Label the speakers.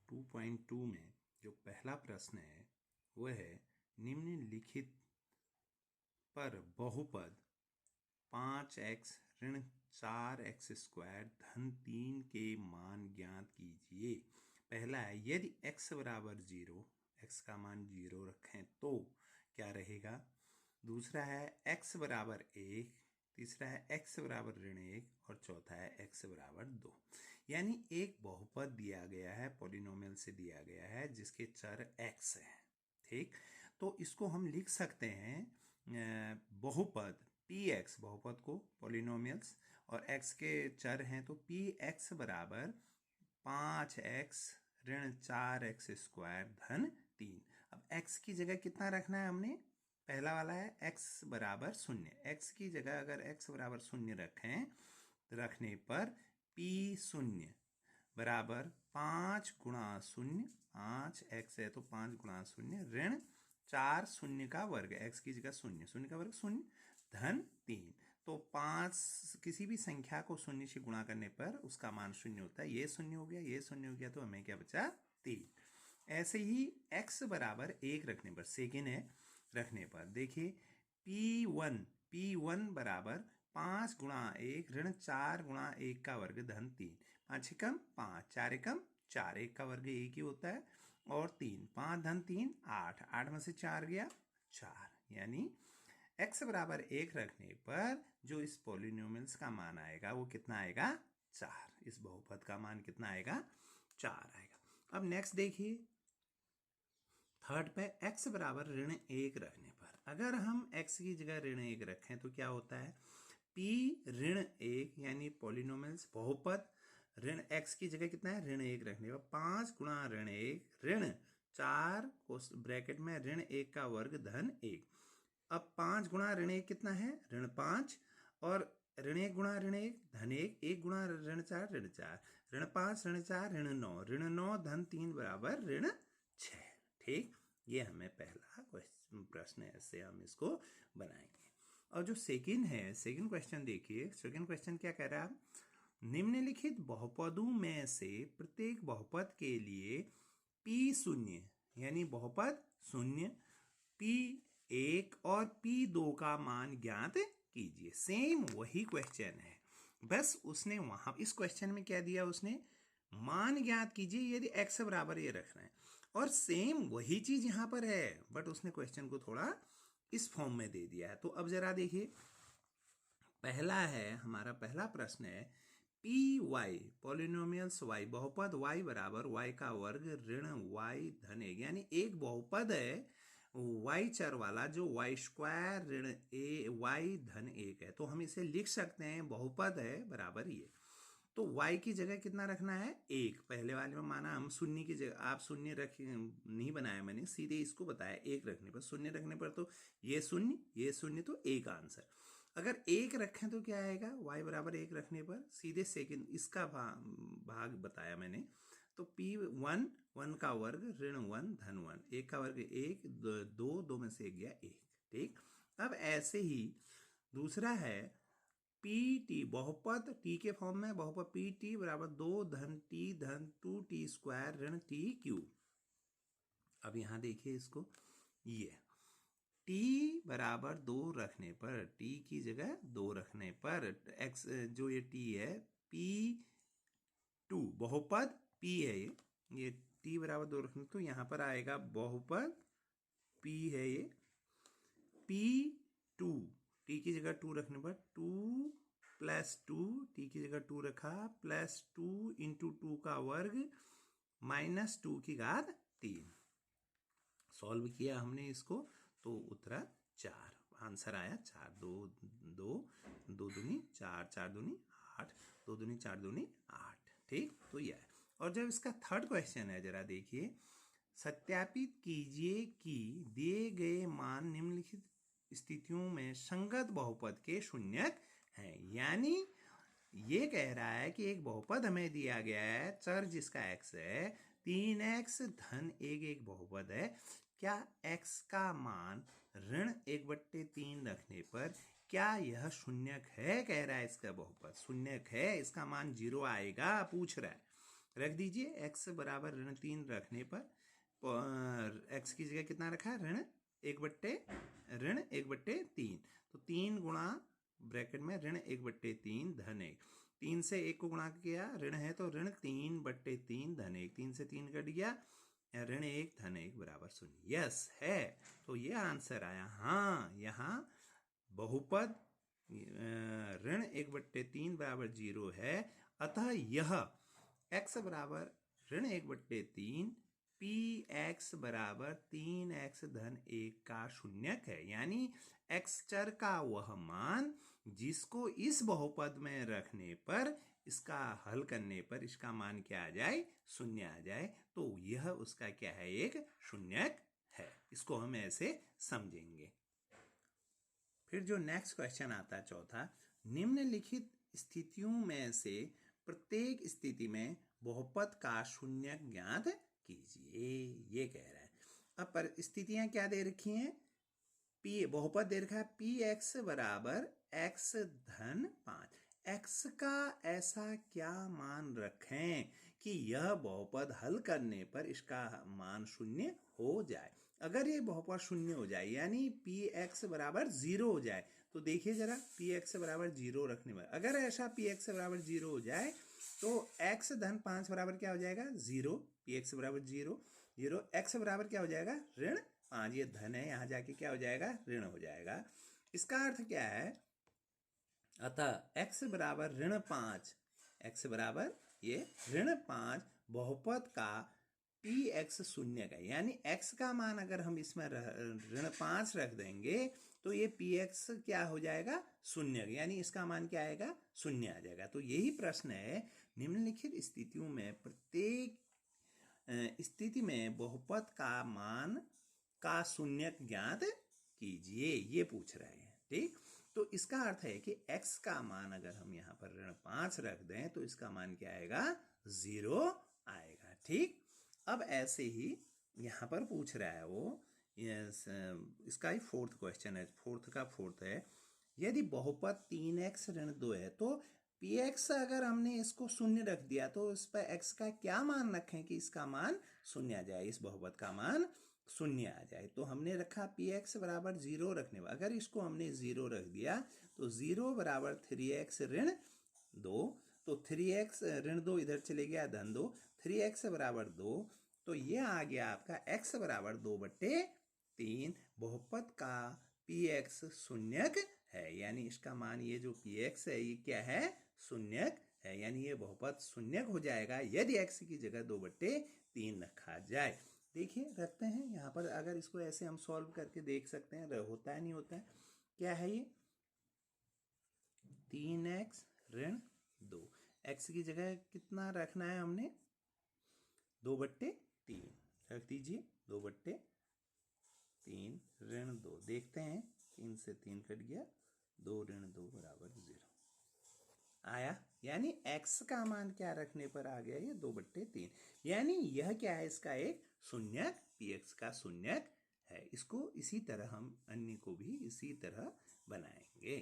Speaker 1: 2.2 में जो पहला प्रश्न है वह है निम्नलिखित पर बहुपद 5x ऋण 4x स्क्वायर धन 3 के मान ज्ञात कीजिए। पहला है यदि x बराबर 0, x का मान 0 रखें तो क्या रहेगा। दूसरा है x बराबर 1, तीसरा है x बराबर ऋण 1 और चौथा है x बराबर 2। यानी एक बहुपद दिया गया है, पॉलिनोमियल से दिया गया है जिसके चर x है। ठीक, तो इसको हम लिख सकते हैं बहुपद px, बहुपद को पॉलिनोमियल्स और x के चर हैं तो px बराबर 5x ऋण 4x स्क्वायर धन 3। अब x की जगह कितना रखना है हमने, पहला वाला है x बराबर 0। x की जगह अगर x बराबर 0 रखने पर p 0 बराबर 5 गुणा 0, 5x है तो 5 गुणा 0 ऋण 4 शून्य का वर्ग, x की जगह 0, 0 का वर्ग 0 धन 3। तो 5 किसी भी संख्या को 0 से गुणा करने पर उसका मान 0 होता है। ये 0 हो गया, ये 0 हो गया तो हमें क्या बचा, 3। ऐसे ही x बराबर 1 रखने पर, सेकेंड है रखने पर, देखिए p1 बराबर 5 गुणा 1 ऋण 4 गुणा 1 का वर्ग धन 3। 5 एकम 5, 4 एकम 4, 1 का वर्ग 1 ही होता है और 3, 5 धन 3 8, 8 में से 4 गया 4। यानी x बराबर 1 रखने पर जो इस पॉलिनोमियल्स का मान आएगा वो कितना आएगा, 4। इस बहुपद का मान कितना आएगा, 4 आएगा। अब नेक्स्ट देखिए थर्ड पे x बराबर ऋण 1 रखने पर, अगर हम x की जगह ऋण 1 रखें तो क्या होता है, p ऋण 1 यानी पॉलिनोमियल्स बहुपद ऋण x की जगह कितना है, ऋण 1 रखने पर 5 गुणा ऋण 1 ऋण 4 को ब्रैकेट में ऋण 1 का वर्ग धन 1। अब 5 गुणा ऋण 1 कितना है, ऋण 5 और ऋण 1 गुणा ऋण 1 धन 1, 1 गुणा ऋण 4 ऋण 4, ऋण 5 ऋण 4 ऋण 9, ऋण 9 धन 3 बराबर ऋण 6। ठीक, ये हमें पहला प्रश्न है, ऐसे हम इसको बनाएंगे। और जो सेकंड है, सेकंड क्वेश्चन देखिए, सेकंड क्वेश्चन क्या कह रहा है, निम्नलिखित बहुपदों में से प्रत्येक बहुपद के लिए p0 यानी बहुपद 0, p1 और p2 का मान ज्ञात कीजिए। सेम वही क्वेश्चन है, बस उसने वहां इस क्वेश्चन में क्या दिया, उसने मान ज्ञात कीजिए यदि x बराबर ये रखना है, और सेम वही चीज यहां पर है बट उसने क्वेश्चन को थोड़ा इस फॉर्म में दे दिया है। तो अब जरा देखिए, पहला है हमारा पहला प्रश्न है पी वाई पॉलिनोमियल्स y, बहुपद y बराबर y का वर्ग ऋण y धन 1, यानी एक बहुपद है y चर वाला जो y स्क्वायर ऋण y धन 1 है। तो हम इसे लिख सकते हैं बहुपद है बराबर ये, तो y की जगह कितना रखना है, 1। पहले वाले में माना हम शून्य की जगह, आप शून्य रख नहीं बनाया मैंने, सीधे इसको बताया 1 रखने पर, शून्य रखने पर तो ये शून्य तो 1 आंसर। अगर 1 रखें तो क्या आएगा, y बराबर 1 रखने पर सीधे सेकंड इसका भाग बताया मैंने, तो p1 1 का वर्ग ऋण 1 धन 1, 1 का वर्ग 1, 2 में से गया 1। ठीक, अब ऐसे ही दूसरा है पी टी, बहुपद टी के फॉर्म में, बहुपद पी टी बराबर 2 धन टी धन 2t स्क्वायर ऋण टी क्यूब। अब यहां देखिए इसको, ये t बराबर 2 रखने पर, t की जगह 2 रखने पर x जो ये t है p2, बहुपद p है ये t बराबर 2 रखने तो यहां पर आएगा बहुपद p है ये p2, t की जगह 2 रखने पर 2 प्लस 2, t की जगह 2 रखा प्लस 2 इंटू 2 का वर्ग माइनस 2 की घात 3। सॉल्व किया हमने इसको तो उत्तरा 4, आंसर आया 4, 2 2 2 दूनी 4, 4 दूनी 8, 2 दूनी 4 दूनी 8। ठीक, तो यह है। और जब इसका थर्ड क्वेश्चन है जरा देखिए, सत्यापित कीजिए कि दिए गए मान निम्नलिखित स्थितियों में संगत बहुपद के शून्यक हैं। यानी ये कह रहा है कि एक बहुपद हमें दिया गया है, चर जिसका x है, 3x धन 1 एक बहुपद है, क्या x का मान ऋण 1/3 रखने पर क्या यह शून्यक है, कह रहा है इसका बहुपद शून्यक है, इसका मान 0 आएगा पूछ रहा है। रख दीजिए। x बराबर ऋण 3 रखने पर x की जगह कितना रखा है? ऋण 1/3। तो 3 गुणा ब्रैकेट में ऋण 1/3 धन 1। 3 से 1 को गुणा किया, ऋण है तो ऋण 3/3 धन 1। 3 से 3 कट गया, ऋण 1 धन 1 बराबर 0। यस है, तो ये आंसर आया। हाँ, यहाँ बहुपद ऋण 1/3 बराबर 0 है, अतः यह x बराबर ऋण 1/3 px बराबर 3x धन 1 का शून्यक है। यानी x चर का वह मान जिसको इस बहुपद में रखने पर, इसका हल करने पर इसका मान क्या आ जाए? 0 आ जाए। तो यह उसका क्या है? एक शून्यक है। इसको हम ऐसे समझेंगे। फिर जो नेक्स्ट क्वेश्चन आता है चौथा, निम्नलिखित स्थितियों में से प्रत्येक स्थिति में बहुपद का शून्यक ज्ञात कीजिए, ये कह रहा है। अब पर स्थितियां क्या दे रखी हैं? बहुपद दे रखा है px बराबर x धन 5। x का ऐसा क्या मान रखें कि यह बहुपद हल करने पर इसका मान 0 हो जाए। अगर ये बहुपद 0 हो जाए, यानी px बराबर 0 हो जाए, तो देखिए जरा, px बराबर 0 रखने पर अगर ऐसा px बराबर 0 हो जाए तो x धन 5 बराबर क्या हो जाएगा? 0। px बराबर 0, x बराबर क्या हो जाएगा? ऋण 5। ये धन है, यहाँ जाके क्या हो जाएगा? ऋण हो जाएगा। इसका अर्थ क्या है? अतः x बराबर ऋण 5, x बराबर ये ऋण 5 बहुपद का px शून्य का, यानी x का मान अगर हम इसमें ऋण 5 रख देंगे तो ये px क्या हो जाएगा? शून्य, यानी इसका मान क्या आएगा? 0 आ जाएगा। तो यही प्रश्न है, निम्नलिखित स्थितियों में प्रत्येक स्थिति में बहुपद का मान का शून्यक ज्ञात कीजिए, ये पूछ रहे हैं। ठीक, तो इसका अर्थ है कि x का मान अगर हम यहाँ पर ऋण 5 रख दें तो इसका मान क्या आएगा? 0 आएगा। ठीक, अब ऐसे ही यहाँ पर पूछ रहा है वो, इसका ही फोर्थ क्वेश्चन है, फोर्थ है, यदि बहुपद 3x ऋण 2 है तो px अगर हमने इसको 0 रख दिया तो इस पर x का क्या मान रखें कि इसका मान 0 आ जाए, इस बहुपद का मान 0 आ जाए। तो हमने रखा px बराबर 0 रखने पर, अगर इसको हमने 0 रख दिया तो 0 बराबर 3x ऋण 2, तो 3x ऋण 2 इधर चले गया, धन 2, 3x बराबर 2, तो ये आ गया आपका x बराबर 2/3। बहुपद का px शून्यक है, यानी इसका मान ये जो px है ये क्या है? शून्यक है, यानी ये बहुपद शून्यक हो जाएगा यदि x की जगह 2/3 रखा जाए। देखिए, रखते हैं यहाँ पर, अगर इसको ऐसे हम सॉल्व करके देख सकते हैं, होता है नहीं होता है। क्या है ये? 3x ऋण 2, x की जगह कितना रखना है हमने? 2/3 रख दीजिए। 2/3 ऋण 2, देखते हैं, 3 से 3 कट गया, 2 ऋण 2 बराबर 0 आया। यानी x का मान क्या रखने पर आ गया? ये 2/3। यानी यह क्या है? इसका एक शून्यक, px का शून्यक है। इसको इसी तरह हम अन्य को भी इसी तरह बनाएंगे।